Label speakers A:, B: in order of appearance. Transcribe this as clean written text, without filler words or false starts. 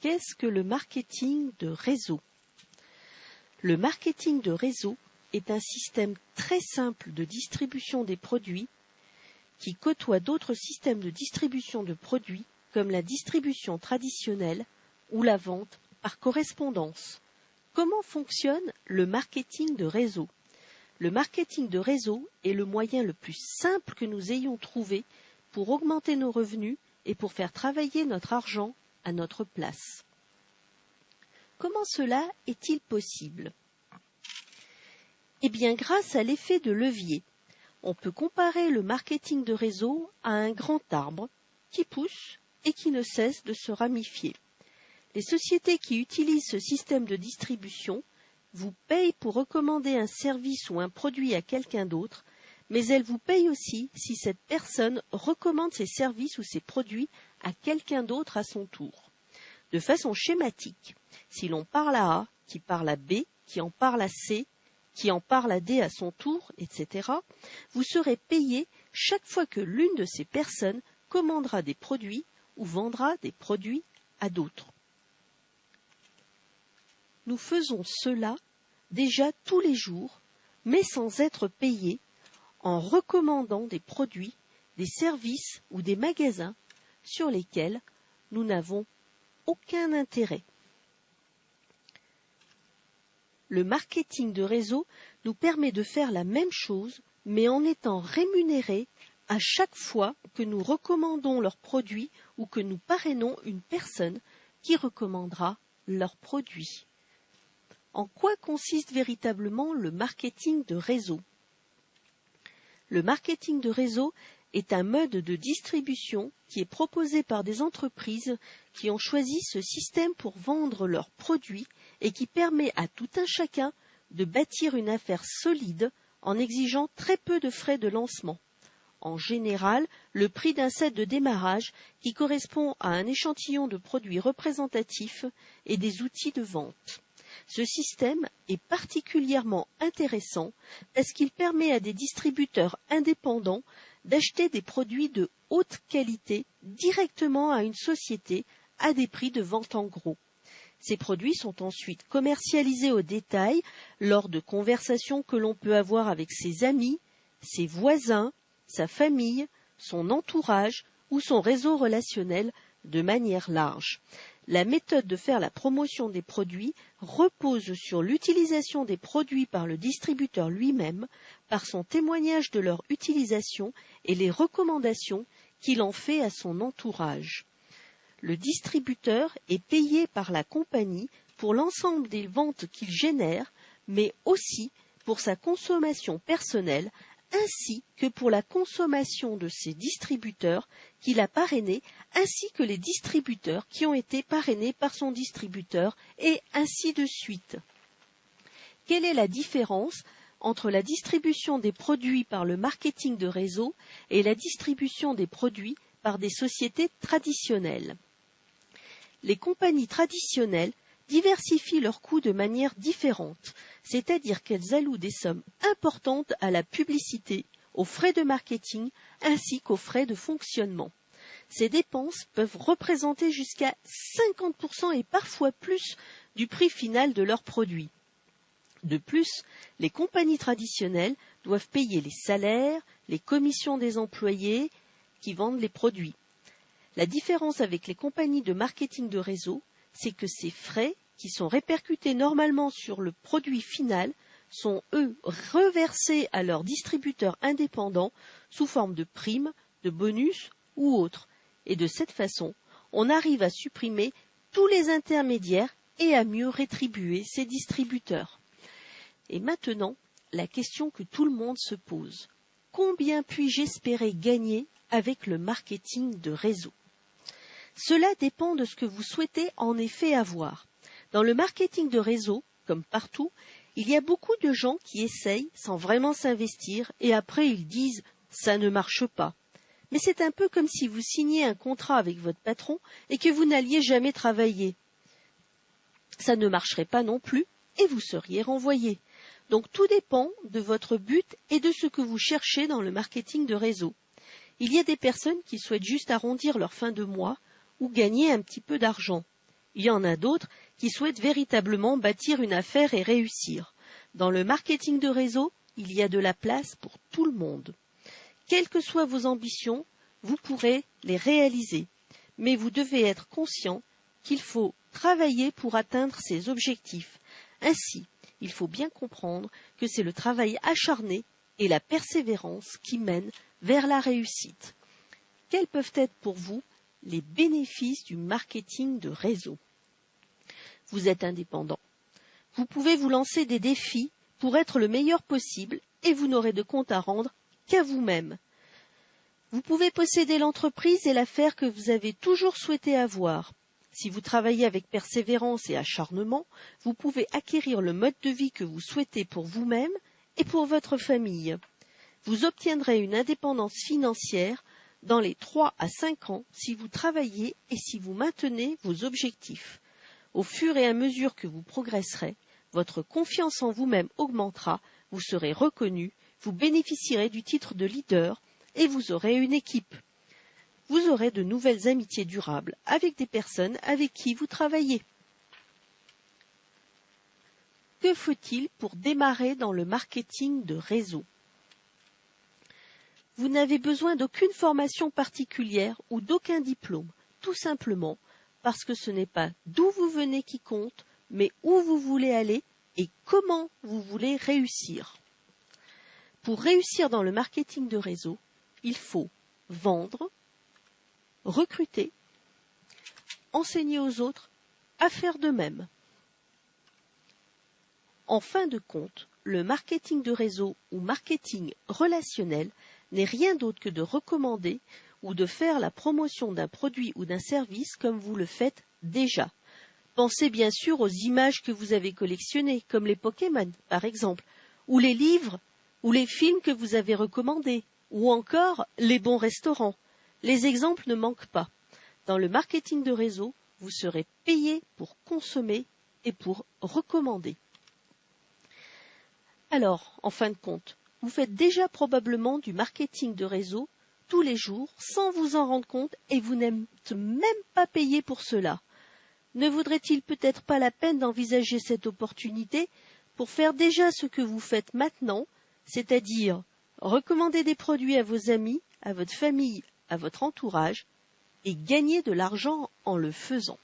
A: Qu'est-ce que le marketing de réseau? Le marketing de réseau est un système très simple de distribution des produits qui côtoie d'autres systèmes de distribution de produits comme la distribution traditionnelle ou la vente par correspondance. Comment fonctionne le marketing de réseau? Le marketing de réseau est le moyen le plus simple que nous ayons trouvé pour augmenter nos revenus et pour faire travailler notre argent à notre place. Comment cela est-il possible? Eh bien, grâce à l'effet de levier, on peut comparer le marketing de réseau à un grand arbre qui pousse et qui ne cesse de se ramifier. Les sociétés qui utilisent ce système de distribution vous payent pour recommander un service ou un produit à quelqu'un d'autre, mais elles vous payent aussi si cette personne recommande ses services ou ses produits à quelqu'un d'autre à son tour. De façon schématique, si l'on parle à A, qui parle à B, qui en parle à C, qui en parle à D à son tour, etc., vous serez payé chaque fois que l'une de ces personnes commandera des produits ou vendra des produits à d'autres. Nous faisons cela déjà tous les jours, mais sans être payés, en recommandant des produits, des services ou des magasins sur lesquels nous n'avons aucun intérêt. Le marketing de réseau nous permet de faire la même chose, mais en étant rémunérés à chaque fois que nous recommandons leurs produits ou que nous parrainons une personne qui recommandera leurs produits. En quoi consiste véritablement le marketing de réseau? Le marketing de réseau est un mode de distribution qui est proposé par des entreprises qui ont choisi ce système pour vendre leurs produits et qui permet à tout un chacun de bâtir une affaire solide en exigeant très peu de frais de lancement. En général, le prix d'un set de démarrage qui correspond à un échantillon de produits représentatifs et des outils de vente. Ce système est particulièrement intéressant parce qu'il permet à des distributeurs indépendants d'acheter des produits de haute qualité directement à une société à des prix de vente en gros. Ces produits sont ensuite commercialisés au détail lors de conversations que l'on peut avoir avec ses amis, ses voisins, sa famille, son entourage ou son réseau relationnel de manière large. La méthode de faire la promotion des produits repose sur l'utilisation des produits par le distributeur lui-même, par son témoignage de leur utilisation et les recommandations qu'il en fait à son entourage. Le distributeur est payé par la compagnie pour l'ensemble des ventes qu'il génère, mais aussi pour sa consommation personnelle, ainsi que pour la consommation de ses distributeurs qu'il a parrainés, ainsi que les distributeurs qui ont été parrainés par son distributeur, et ainsi de suite. Quelle est la différence entre la distribution des produits par le marketing de réseau et la distribution des produits par des sociétés traditionnelles? Les compagnies traditionnelles diversifient leurs coûts de manière différente, c'est-à-dire qu'elles allouent des sommes importantes à la publicité, aux frais de marketing ainsi qu'aux frais de fonctionnement. Ces dépenses peuvent représenter jusqu'à 50% et parfois plus du prix final de leurs produits. De plus, les compagnies traditionnelles doivent payer les salaires, les commissions des employés qui vendent les produits. La différence avec les compagnies de marketing de réseau, c'est que ces frais, qui sont répercutés normalement sur le produit final, sont, eux, reversés à leurs distributeurs indépendants sous forme de primes, de bonus ou autres. Et de cette façon, on arrive à supprimer tous les intermédiaires et à mieux rétribuer ces distributeurs. Et maintenant, la question que tout le monde se pose. Combien puis-je espérer gagner avec le marketing de réseau? Cela dépend de ce que vous souhaitez en effet avoir. Dans le marketing de réseau, comme partout, il y a beaucoup de gens qui essayent sans vraiment s'investir et après ils disent « ça ne marche pas ». Mais c'est un peu comme si vous signiez un contrat avec votre patron et que vous n'alliez jamais travailler. Ça ne marcherait pas non plus et vous seriez renvoyé. Donc tout dépend de votre but et de ce que vous cherchez dans le marketing de réseau. Il y a des personnes qui souhaitent juste arrondir leur fin de mois ou gagner un petit peu d'argent. Il y en a d'autres qui souhaitent véritablement bâtir une affaire et réussir. Dans le marketing de réseau, il y a de la place pour tout le monde. Quelles que soient vos ambitions, vous pourrez les réaliser. Mais vous devez être conscient qu'il faut travailler pour atteindre ces objectifs. Ainsi, il faut bien comprendre que c'est le travail acharné et la persévérance qui mènent vers la réussite. Quels peuvent être pour vous les bénéfices du marketing de réseau? Vous êtes indépendant. Vous pouvez vous lancer des défis pour être le meilleur possible et vous n'aurez de compte à rendre qu'à vous-même. Vous pouvez posséder l'entreprise et l'affaire que vous avez toujours souhaité avoir. Si vous travaillez avec persévérance et acharnement, vous pouvez acquérir le mode de vie que vous souhaitez pour vous-même et pour votre famille. Vous obtiendrez une indépendance financière dans les 3 à 5 ans si vous travaillez et si vous maintenez vos objectifs. Au fur et à mesure que vous progresserez, votre confiance en vous-même augmentera, vous serez reconnu, vous bénéficierez du titre de leader et vous aurez une équipe. Vous aurez de nouvelles amitiés durables avec des personnes avec qui vous travaillez. Que faut-il pour démarrer dans le marketing de réseau? Vous n'avez besoin d'aucune formation particulière ou d'aucun diplôme, tout simplement parce que ce n'est pas d'où vous venez qui compte, mais où vous voulez aller et comment vous voulez réussir. Pour réussir dans le marketing de réseau, il faut vendre, recruter, enseigner aux autres à faire de même. En fin de compte, le marketing de réseau ou marketing relationnel n'est rien d'autre que de recommander ou de faire la promotion d'un produit ou d'un service comme vous le faites déjà. Pensez bien sûr aux images que vous avez collectionnées, comme les Pokémon par exemple, ou les livres ou les films que vous avez recommandés, ou encore les bons restaurants. Les exemples ne manquent pas. Dans le marketing de réseau, vous serez payé pour consommer et pour recommander. Alors, en fin de compte, vous faites déjà probablement du marketing de réseau tous les jours sans vous en rendre compte et vous n'êtes même pas payé pour cela. Ne vaudrait-il peut-être pas la peine d'envisager cette opportunité pour faire déjà ce que vous faites maintenant, c'est-à-dire recommander des produits à vos amis, à votre famille, à votre entourage et gagner de l'argent en le faisant?